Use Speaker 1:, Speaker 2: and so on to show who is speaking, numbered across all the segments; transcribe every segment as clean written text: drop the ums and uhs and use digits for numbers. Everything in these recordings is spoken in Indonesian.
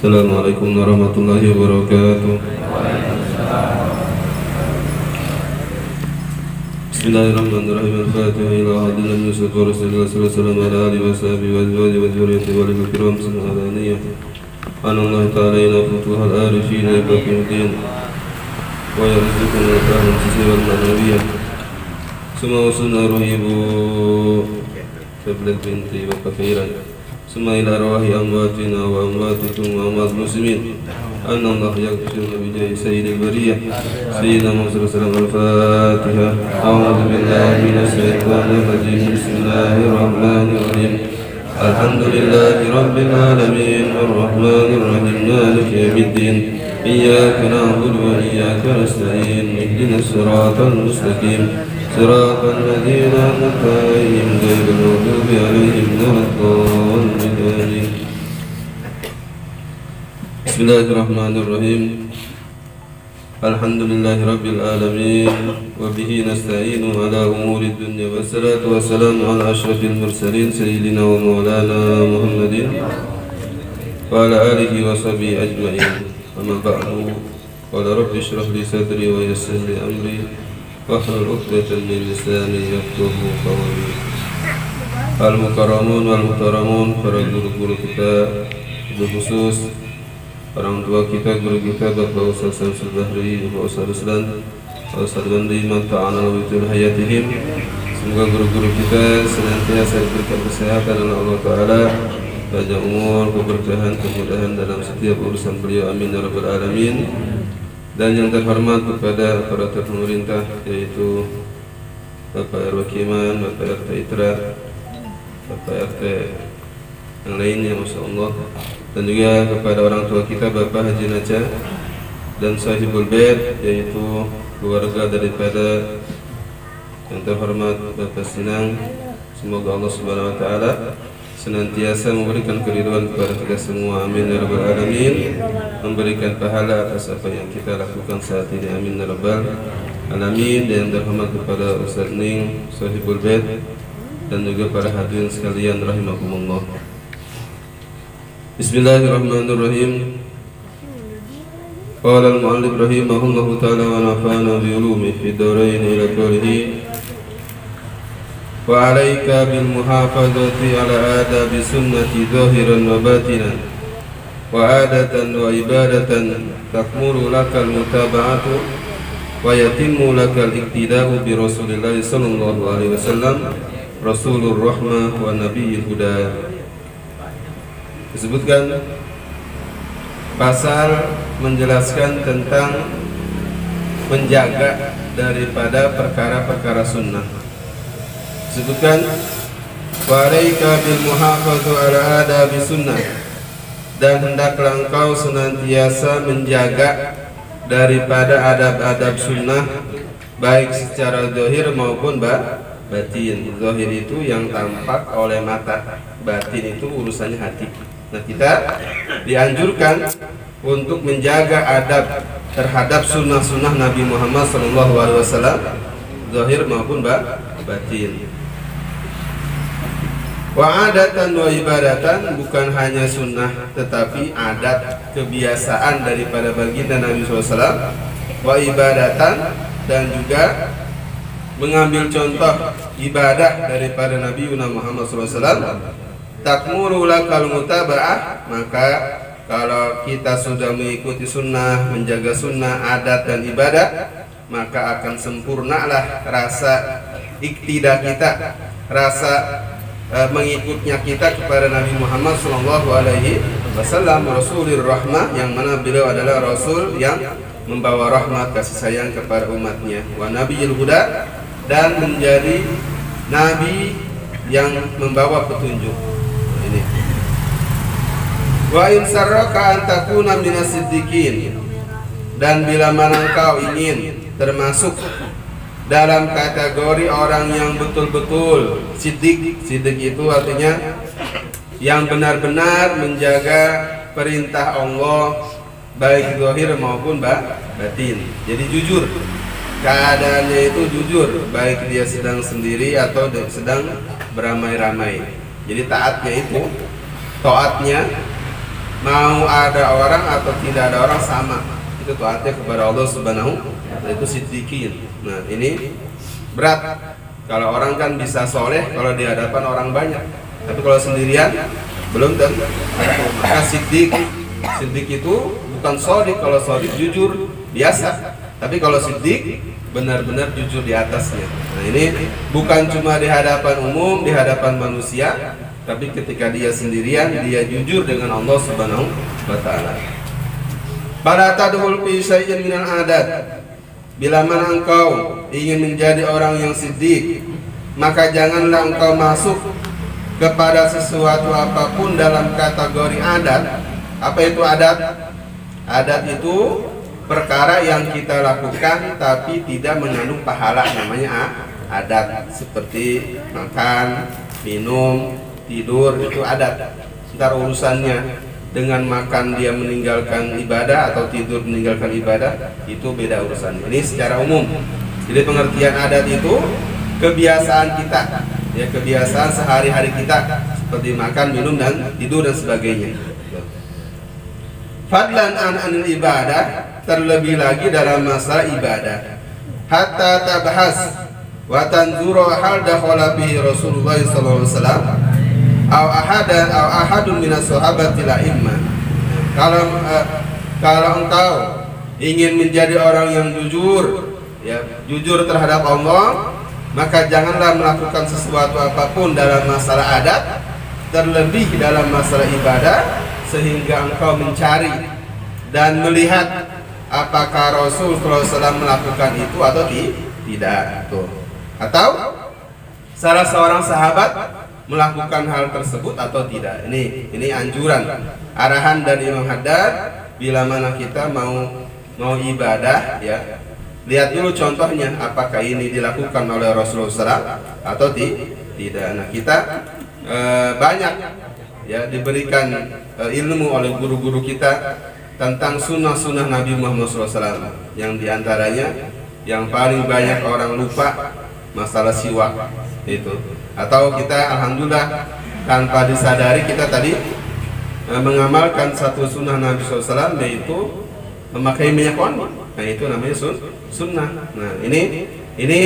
Speaker 1: Assalamualaikum warahmatullahi wabarakatuh. Bismillahirrahmanirrahim. Al-Fatihah ila hadin Nabi sallallahu alaihi wasallam ala alihi wa sahbihi wa azwajihi wa dzurriyyatihi wa lil kiram subhanallah. Anallahu ta'ala ila futuhal arifin wa baqiyatin wa yarzuquna al-fahma wal manawiyyah. Semua sunnah ruhibu tablet binti wa kafiran. ثم إلى أرواح أمواتنا وأمواتكم وأموات المسلمين أن الله يغفر بجاه سيد البرية سيدنا محمد صلى الله عليه وسلم. الفاتحة. أعوذ بالله من الشيطان الرجيم. بسم الله الرحمن الرحيم. الحمد لله رب العالمين الرحمن الرحيم مالك يوم الدين إياك نعبد وإياك نستعين اهدنا الصراط المستقيم صراط الذين أنعمت عليهم غير المغضوب عليهم ولا الضالين. بسم الله الرحمن الرحيم. الحمد لله رب العالمين وبه نستعين على أمور الدنيا والصلاة والسلام على أشرف المرسلين سيدنا ومولانا محمد وعلى آله وصحبه أجمعين. أما بعد قال رب اشرح لي صدري ويسر لي أمري واحلل عقدة من لساني يفقهوا قولي. Al-Mukarramun wal-Muhtaramun, para guru-guru kita, khusus orang tua kita, guru kita, Bapak Ustaz Samsul Bahri, Bapak Ustaz Ruslan, Ustaz Bandi, mata'ana wa bitul hayatihim. Semoga guru-guru kita senantiasa diberikan kesehatan oleh Allah Ta'ala, panjang umur, keberkahan, kemudahan dalam setiap urusan beliau, amin ya rabbal alamin. Dan yang terhormat kepada aparatur pemerintah, yaitu Bapak RW Kiman, Bapak RT Itra, Bapak RT yang lainnya, Masya Allah. Dan juga kepada orang tua kita, Bapak Haji Naja dan Sahibul Bait, yaitu keluarga daripada yang terhormat Bapak Sinang. Semoga Allah Subhanahu wa Ta'ala senantiasa memberikan keridhaan kepada kita semua, amin ya rabbal alamin. Memberikan pahala atas apa yang kita lakukan saat ini, amin ya rabbal alamin. Dan yang terhormat kepada Ustaz Ning, Sahibul Bait, dan juga para hadirin sekalian rahimakumullah. Bismillahirrahmanirrahim. Qala al-mu'allif rahimahullahu ta'ala wa nafa'ana bi ulumihi fid dharain ila qawlihi wa 'alaika bil muhafazati 'ala adabi sunnati zahiran wa batinan wa 'adatan wa ibadatan takmuru lakal mutaba'atu wa yatimmu lakal iktida'u bi Rasulillah sallallahu alaihi wasallam Rasulur Rahmah wa Nabiyil Huda. Disebutkan pasal menjelaskan tentang menjaga daripada perkara-perkara sunnah. Disebutkan wa 'alaika bil muhafazati 'ala adabi sunnah, dan hendaklah engkau senantiasa menjaga daripada adab-adab sunnah, baik secara zahir maupun batin. Zahir itu yang tampak oleh mata, batin itu urusannya hati. Nah, kita dianjurkan untuk menjaga adab terhadap sunnah-sunnah Nabi Muhammad SAW, zahir maupun batin. Wa adatan wa ibadatan, bukan hanya sunnah tetapi adat kebiasaan daripada baginda Nabi SAW. Wa ibadatan, dan juga mengambil contoh ibadah daripada Nabi Muhammad SAW. Takmuru lakal mutaba'ah, maka kalau kita sudah mengikuti sunnah, menjaga sunnah, adat dan ibadah, maka akan sempurnalah rasa iktidah kita, rasa mengikutnya kita kepada Nabi Muhammad SAW, Rasulur Rahmah, yang mana beliau adalah Rasul yang membawa rahmat kasih sayang kepada umatnya, wa Nabiyil Huda, dan menjadi Nabi yang membawa petunjuk. Ini. Wa in sarraka an takuna minas siddiqin, dan bila mana engkau ingin termasuk dalam kategori orang yang betul-betul siddiq. Siddiq itu artinya yang benar-benar menjaga perintah Allah, baik zahir maupun batin. Jadi jujur, keadaannya itu jujur, baik dia sedang sendiri atau sedang beramai-ramai. Jadi taatnya itu, taatnya mau ada orang atau tidak ada orang sama, itu taatnya kepada Allah Subhanahu wa Ta'ala, itu siddiqin. Nah ini berat. Kalau orang kan bisa soleh kalau di hadapan orang banyak, tapi kalau sendirian belum tentu. Maka siddiq itu bukan shodiq. Kalau shodiq jujur biasa, tapi kalau siddiq benar-benar jujur di atasnya. Nah ini bukan cuma di hadapan umum, di hadapan manusia, tapi ketika dia sendirian, dia jujur dengan Allah Subhanahu wa Ta'ala. Pada tadhul fi syai'in minal adat, bila mana engkau ingin menjadi orang yang siddiq, maka janganlah engkau masuk kepada sesuatu apapun dalam kategori adat. Apa itu adat? Adat itu perkara yang kita lakukan tapi tidak mengandung pahala, namanya adat. Seperti makan, minum, tidur, itu adat. Ntar urusannya dengan makan dia meninggalkan ibadah atau tidur meninggalkan ibadah, itu beda urusannya. Ini secara umum. Jadi pengertian adat itu kebiasaan kita, ya, kebiasaan sehari-hari kita, seperti makan, minum, dan tidur dan sebagainya. Fadlan an ibadah, terlebih lagi dalam masalah ibadah. Hatta tabahas wa tanzuru hal dakhala bihi Rasulullah sallallahu alaihi wasallam aw ahadun minas sahabati la imma. Kalau engkau ingin menjadi orang yang jujur, ya, jujur terhadap Allah, maka janganlah melakukan sesuatu apapun dalam masalah adat, terlebih dalam masalah ibadah, sehingga engkau mencari dan melihat apakah Rasul SAW melakukan itu atau tidak. Atau salah seorang sahabat melakukan hal tersebut atau tidak. Ini anjuran, arahan dari Imam Haddad. Bila mana kita mau ibadah, ya, lihat dulu contohnya, apakah ini dilakukan oleh Rasulullah SAW atau tidak. Nah kita banyak, ya, diberikan ilmu oleh guru-guru kita tentang sunnah-sunnah Nabi Muhammad SAW, yang diantaranya yang paling banyak orang lupa masalah siwak itu. Atau kita alhamdulillah tanpa disadari kita tadi mengamalkan satu sunnah Nabi SAW, yaitu memakai minyak wangi. Nah itu namanya sunnah. Nah ini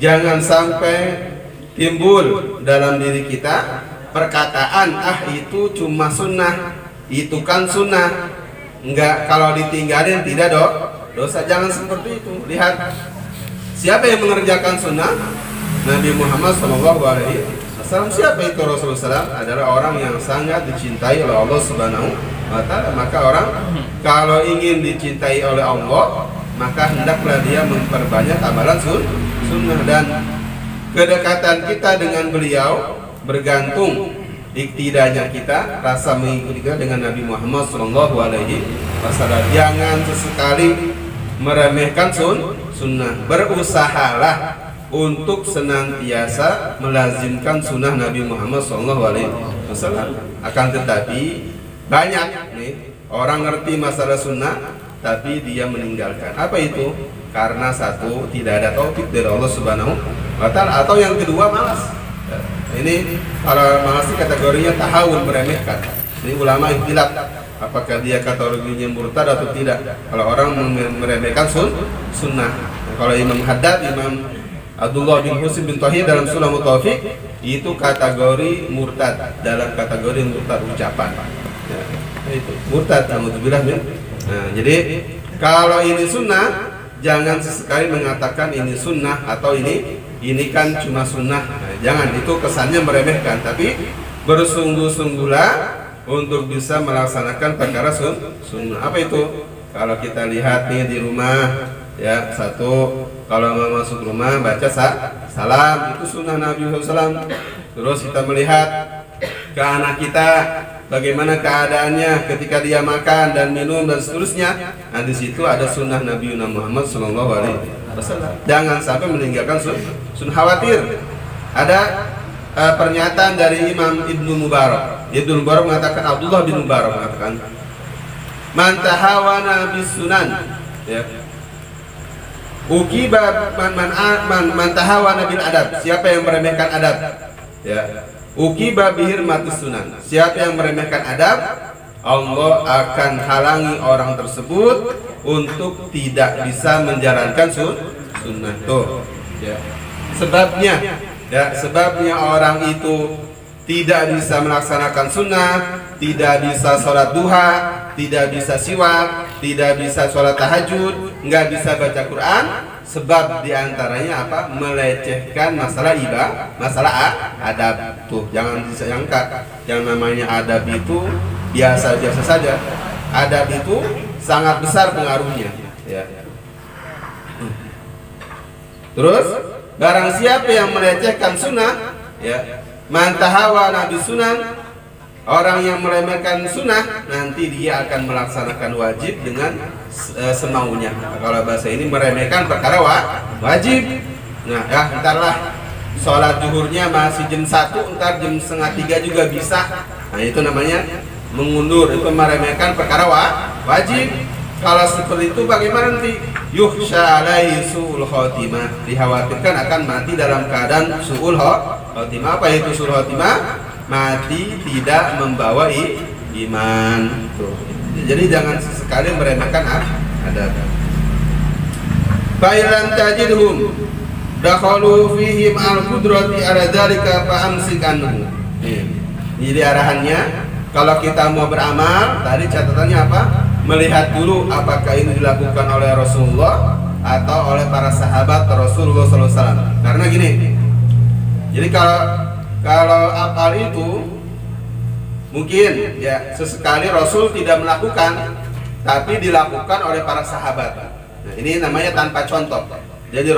Speaker 1: jangan sampai timbul dalam diri kita perkataan, itu cuma sunnah, itu kan sunnah, enggak, kalau ditinggalin tidak dosa. Jangan seperti itu. Lihat siapa yang mengerjakan sunnah Nabi Muhammad SAW. Siapa itu Rasulullah SAW? Adalah orang yang sangat dicintai oleh Allah Subhanahu wa Ta'ala. Maka orang kalau ingin dicintai oleh Allah, maka hendaklah dia memperbanyak amalan sunnah. Dan kedekatan kita dengan beliau bergantung iktidanya kita, rasa mengikuti kita dengan Nabi Muhammad SAW. Jangan sesekali meremehkan sunnah. Berusahalah untuk senantiasa melazimkan sunnah Nabi Muhammad SAW. Akan tetapi banyak nih orang ngerti masalah sunnah tapi dia meninggalkan. Apa itu? Karena satu, tidak ada taufik dari Allah Subhanahu wa Ta'ala, atau yang kedua malas. Ini kalau malas kategorinya tahawun, meremehkan. Ini ulama ikhtilaf apakah dia kategorinya murtad atau tidak kalau orang meremehkan sunnah. Kalau Imam Haddad, Imam Abdullah bin Husin bin Thahir dalam Sulamut Taufiq, itu kategori murtad, dalam kategori murtad ucapan, ya, itu murtad. Nah, jadi kalau ini sunnah, jangan sesekali mengatakan ini sunnah atau ini kan cuma sunnah. Nah, jangan, itu kesannya meremehkan. Tapi bersungguh-sungguhlah untuk bisa melaksanakan perkara sunnah. Apa itu? Kalau kita lihat nih di rumah, ya, satu, kalau mau masuk rumah baca salam, itu sunnah Nabi SAW. Terus kita melihat ke anak kita, bagaimana keadaannya ketika dia makan dan minum dan seterusnya. Nah di situ ada sunnah Nabi Muhammad SAW. Jangan sampai meninggalkan sunnah. Khawatir ada pernyataan dari Imam Ibnu Mubarak. Ibnu Mubarak mengatakan, Abdullah bin Mubarak mengatakan, man tahawana bis sunan, ya, ukiba man tahawana bil adab. Siapa yang meremehkan adab, ya, ukiba bihirmatus sunan. Siapa yang meremehkan adab, Allah akan halangi orang tersebut untuk tidak bisa menjalankan sunnah. Tuh, ya. Sebabnya orang itu tidak bisa melaksanakan sunnah, tidak bisa sholat duha, tidak bisa siwak, tidak bisa sholat tahajud, nggak bisa baca Quran. Sebab diantaranya apa? Melecehkan masalah ibadah, masalah adab. Tuh, jangan disangka yang namanya adab itu biasa-biasa saja. Adab itu sangat besar pengaruhnya, ya. Terus, barang siapa yang melecehkan sunnah, ya, mantahawa nabi sunan, orang yang meremehkan sunnah, nanti dia akan melaksanakan wajib dengan semaunya. Kalau bahasa ini meremehkan perkara wajib. Nah, ya, entarlah sholat zuhurnya masih jam 1, entar jam setengah 3 juga bisa. Nah, itu namanya mengundur, itu meremehkan perkara wajib. Kalau seperti itu bagaimana nanti? Yuhsya alaihi su'ul khotimah, dikhawatirkan akan mati dalam keadaan su'ul khotimah. Apa itu su'ul khotimah? Mati tidak membawa iman. Tuh. Jadi jangan sesekali meremehkan adab. Fa'ilam tajidhum dakhalu fihim al-qudrati ala dzalika fa amsik anhu. Jadi arahannya, kalau kita mau beramal, tadi catatannya apa? Melihat dulu apakah ini dilakukan oleh Rasulullah atau oleh para sahabat Rasulullah SAW. Karena gini, jadi kalau apal itu mungkin ya sesekali Rasul tidak melakukan, tapi dilakukan oleh para sahabat. Nah, ini namanya tanpa contoh. Jadi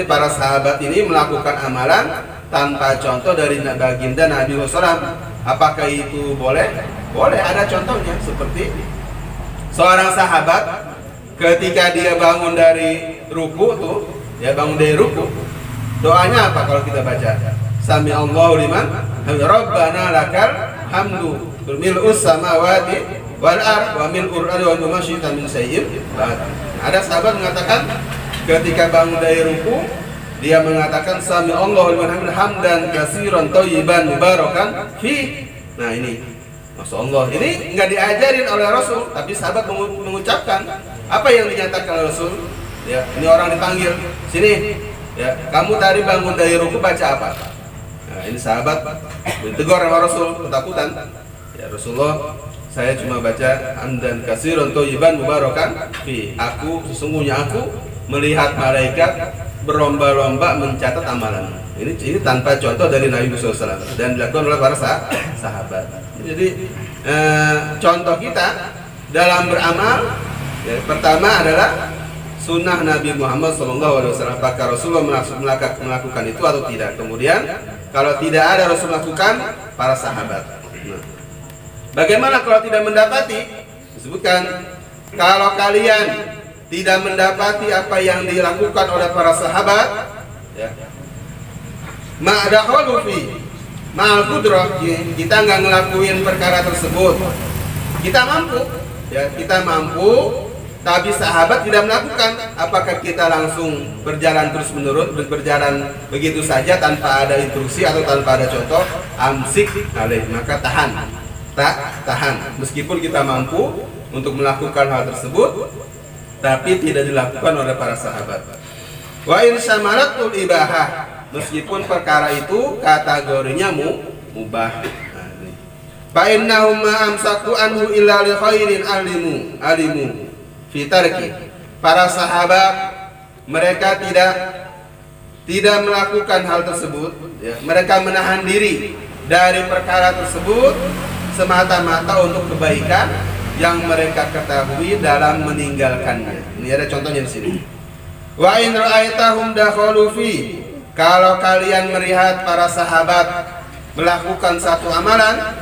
Speaker 1: para sahabat ini melakukan amalan tanpa contoh dari baginda Nabi SAW. Apakah itu boleh? Boleh, ada contohnya. Seperti seorang sahabat ketika dia bangun dari ruku tuh, ya bangun dari ruku, doanya apa kalau kita baca? Sami Allahu liman Rabbana lakal hamdu mil'us samawati wal ard wa mil'ul ardi wa ma syi'ta min syai'in. Ada sahabat mengatakan ketika bangun dari ruku, dia mengatakan Sami Allahu liman hamdan katsiran thayyiban mubarakan fi. Nah, ini Masya Allah, ini nggak diajarin oleh Rasul, tapi sahabat mengucapkan apa yang dinyatakan oleh Rasul. Ya, ini orang dipanggil, sini, ya, kamu tadi bangun dari ruku baca apa? Nah, ini sahabat ditegur sama Rasul, ketakutan. Ya Rasulullah, saya cuma baca hamdan katsiran thayyiban mubarakan fi. Sesungguhnya aku melihat malaikat berlomba-lomba mencatat amalan. Ini tanpa contoh dari Nabi SAW dan dilakukan oleh para sahabat. Jadi contoh kita dalam beramal, ya, pertama adalah sunnah Nabi Muhammad SAW. Apakah Rasulullah melakukan itu atau tidak? Kemudian kalau tidak ada Rasul melakukan, para sahabat. Nah, bagaimana kalau tidak mendapati? Disebutkan kalau kalian tidak mendapati apa yang dilakukan oleh para sahabat, ya, ma'adakhalu fi ma'al qudrah, kita nggak ngelakuin perkara tersebut, kita mampu, ya, kita mampu, tapi sahabat tidak melakukan, apakah kita langsung berjalan terus menerus, berjalan begitu saja tanpa ada instruksi atau tanpa ada contoh? Amsik alaih, maka tahan, meskipun kita mampu untuk melakukan hal tersebut, tapi tidak dilakukan oleh para sahabat. Wa in syamalatul ibahah, meskipun perkara itu kategorinya mubah. Fa innahum ma amsaku anhu illa li khairin alimu fi tarki. Para sahabat mereka tidak melakukan hal tersebut, ya. Mereka menahan diri dari perkara tersebut semata-mata untuk kebaikan yang mereka ketahui dalam meninggalkannya. Ini ada contohnya di sini. Wa in ra'aitahum dakhalu fi, kalau kalian melihat para sahabat melakukan satu amalan,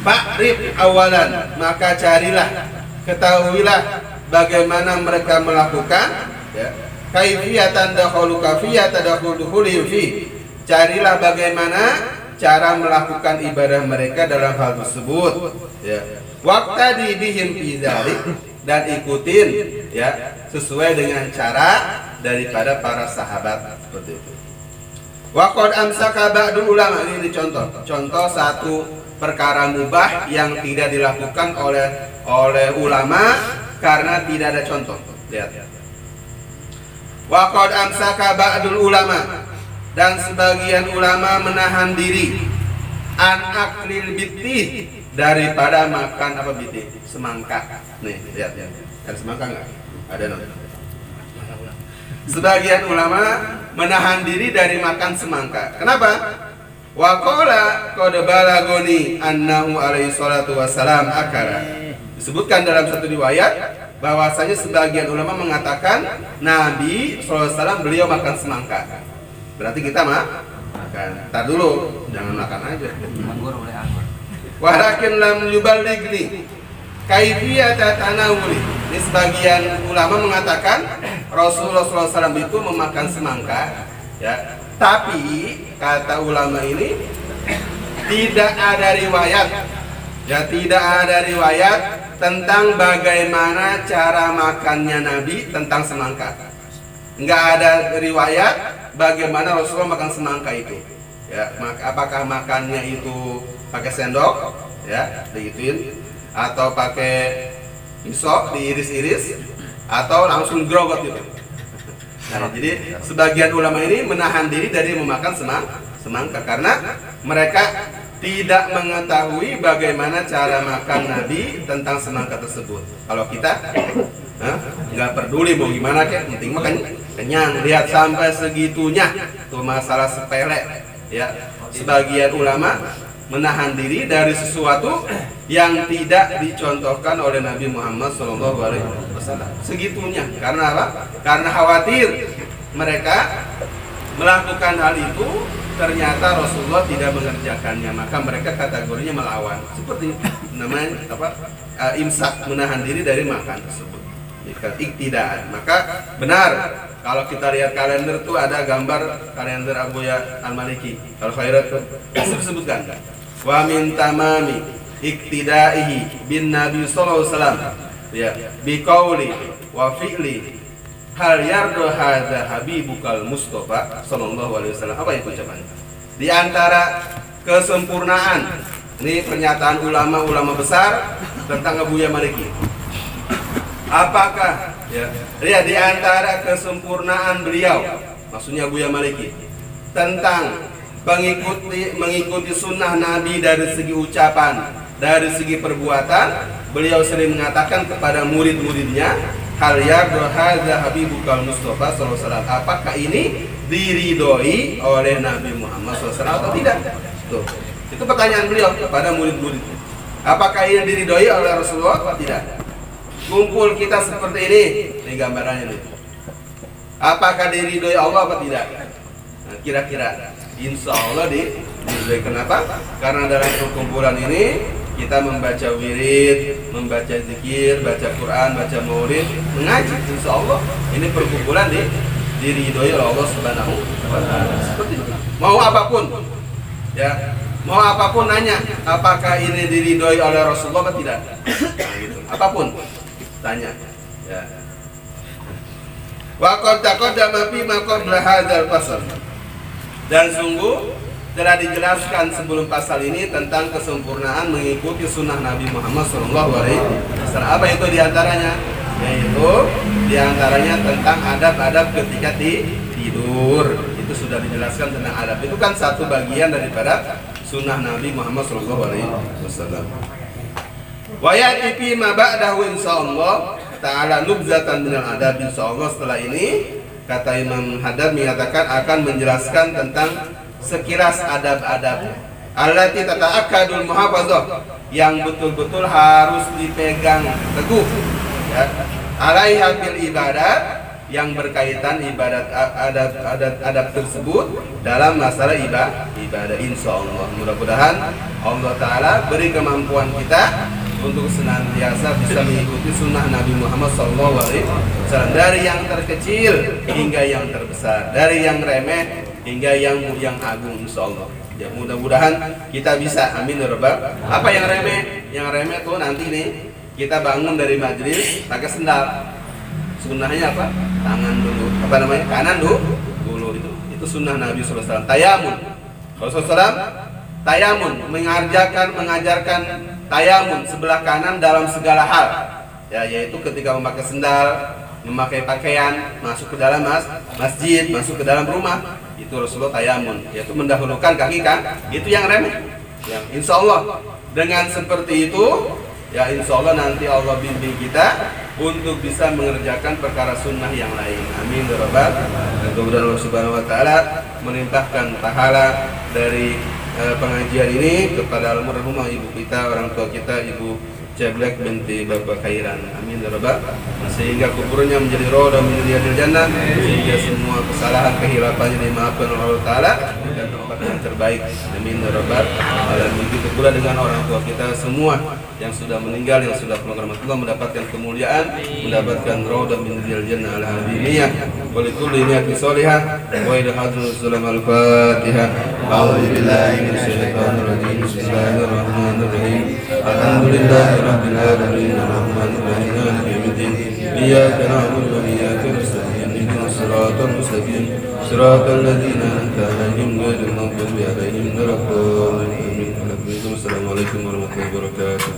Speaker 1: fa'rif awalan, maka carilah, ketahuilah bagaimana mereka melakukan, ya. Kaifiyatan dakhalu kafiyatan dakhulu fi, carilah bagaimana cara melakukan ibadah mereka dalam hal tersebut, ya. Waqtadi bihim fi dzalik, dan ikutin, ya, sesuai dengan cara daripada para sahabat, seperti itu. Wa qad amsaka ba'dul ulama, ini contoh satu
Speaker 2: perkara mubah yang tidak dilakukan oleh ulama karena tidak ada contoh. Lihat. Wa qad amsaka ba'dul ulama, dan sebagian ulama menahan diri an aklil biti, daripada makan apa biti? Semangka. Nih, lihat ya. Ada semangka enggak? Ada no. Sebagian ulama menahan diri dari makan semangka. Kenapa? Wa qala qad balagoni annahu alaihi salatu wassalam akara. Disebutkan dalam satu riwayat bahwasanya sebagian ulama mengatakan Nabi SAW beliau makan semangka. Berarti kita makan. Tar dulu, jangan makan aja. Walakin lam yuballighni kaifiyata tanawuli. Ini sebagian ulama mengatakan Rasulullah SAW itu memakan semangka, ya. Tapi kata ulama ini tidak ada riwayat, ya, tidak ada riwayat tentang bagaimana cara makannya Nabi tentang semangka. Enggak ada riwayat bagaimana Rasulullah makan semangka itu. Ya, apakah makannya itu pakai sendok, ya, digituin, atau pakai pisau diiris-iris, atau langsung grogot gitu. Nah, jadi sebagian ulama ini menahan diri dari memakan semangka karena mereka tidak mengetahui bagaimana cara makan Nabi tentang semangka tersebut. Kalau kita nggak peduli mau gimana, kayak penting makan kenyang. Lihat sampai segitunya, tuh masalah sepele, ya. Sebagian ulama menahan diri dari sesuatu yang tidak dicontohkan oleh Nabi Muhammad SAW. Segitunya. Karena apa? Karena khawatir mereka melakukan hal itu ternyata Rasulullah tidak mengerjakannya, maka mereka kategorinya melawan. Seperti namanya apa? Imsak, menahan diri dari makan tersebut. Iktidaan. Maka benar kalau kita lihat kalender tuh ada gambar kalender Abu Ya Al-Maliki. Kalau khairat tuh disebutkan. Wa min tamami iktidaihi bin Nabi sallallahu alaihi wasallam, ya, bi qauli wa fi'li hal yardu hadza habibukal Mustafa sallallahu alaihi wasallam. Apa itu ucapannya? Di antara kesempurnaan, ini pernyataan ulama-ulama besar tentang Abu Ya Maliki. Apakah, ya, di antara kesempurnaan beliau, maksudnya Abu Ya Maliki, tentang mengikuti sunnah Nabi dari segi ucapan, dari segi perbuatan, beliau sering mengatakan kepada murid-muridnya, hal yardu hadza habibukal Mustafa sallallahu alaihi wasallam. Apakah ini diridhoi oleh Nabi Muhammad SAW atau tidak? Tuh, itu pertanyaan beliau kepada murid-muridnya. Apakah ini diridhoi oleh Rasulullah atau tidak? Kumpul kita seperti ini gambarannya nih. Apakah diridhoi Allah atau tidak? Nah, kira-kira insya Allah diridhoi. Kenapa? Karena dalam perkumpulan ini kita membaca wirid, membaca zikir, baca Quran, baca maulid, mengaji. Insya Allah ini perkumpulan diridhoi oleh Allah Subhanahu wa Ta'ala. Seperti itu. Mau apapun, ya, mau apapun nanya, apakah ini diridhoi oleh Rasulullah atau tidak? Nah, gitu. Apapun tanya, ya. Wa qad taqaddama fi ma qabla hadzal fasl. Dan sungguh telah dijelaskan sebelum pasal ini tentang kesempurnaan mengikuti sunnah Nabi Muhammad SAW. Apa itu diantaranya? Yaitu diantaranya tentang adab-adab ketika tidur. Itu sudah dijelaskan tentang adab. Itu kan satu bagian daripada sunnah Nabi Muhammad SAW. Wa ya'ti fi ma ba'dahu insyaallah ta'ala nubzatan minal adab. Insyaallah setelah ini kata Imam Haddad menyatakan akan menjelaskan tentang sekilas adab-adab allati tata'akkadul muhafazah, yang betul-betul harus dipegang teguh, ya, alaiha fil ibadat, yang berkaitan ibadat, adab tersebut dalam masalah ibadah. Insyaallah mudah-mudahan Allah Ta'ala beri kemampuan kita untuk senantiasa bisa mengikuti sunnah Nabi Muhammad SAW, dari yang terkecil hingga yang terbesar, dari yang remeh hingga yang agung. Insyaallah, ya, mudah-mudahan kita bisa. Amin ya rabbal. Apa yang remeh? Yang remeh tuh nanti nih kita bangun dari majelis pakai sendal. Sunnahnya apa? Tangan dulu, apa namanya? Kanan dulu. Itu sunnah Nabi SAW. Tayamun. Rasulullah SAW tayamun, mengajarkan tayamun sebelah kanan dalam segala hal, ya, yaitu ketika memakai sendal, memakai pakaian, masuk ke dalam masjid, masuk ke dalam rumah, itu Rasulullah tayamun, yaitu mendahulukan kaki kan, itu yang remeh. Ya, insya Allah dengan seperti itu, ya insya Allah nanti Allah bimbing kita untuk bisa mengerjakan perkara sunnah yang lain. Amin ya rabbal. Dan kemudian Allah Subhanahu Wa Taala melimpahkan pahala dari pengajian ini kepada almarhumah ibu kita, orang tua kita, Ibu Ceblek binti Bapak Khairan. Amin ya rabbal. Sehingga kuburnya menjadi roda min riyadil jannah, sehingga semua kesalahan kehilafannya dimaafkan oleh Allah Taala dan tempat yang terbaik. Amin ya rabbal. Dan begitu pula dengan orang tua kita semua yang sudah meninggal, yang sudah keluar rahmatullah, mendapatkan kemuliaan, mendapatkan roda min riyadil jannah al hadiniyah wa likulli niyatin shalihah wa ila hadratus salam al fatihah. A'udzu billahi minasyaitonir rajim. Bismillahirrahmanirrahim. Alhamdulillahi rabbil alamin arrahmanir rahim maliki yaumiddin iyyaka na'budu wa iyyaka nasta'in ihdinas siratal mustaqim siratal ladzina an'amta 'alaihim ghairil maghdubi 'alaihim waladdallin. Assalamualaikum warahmatullahi wabarakatuh.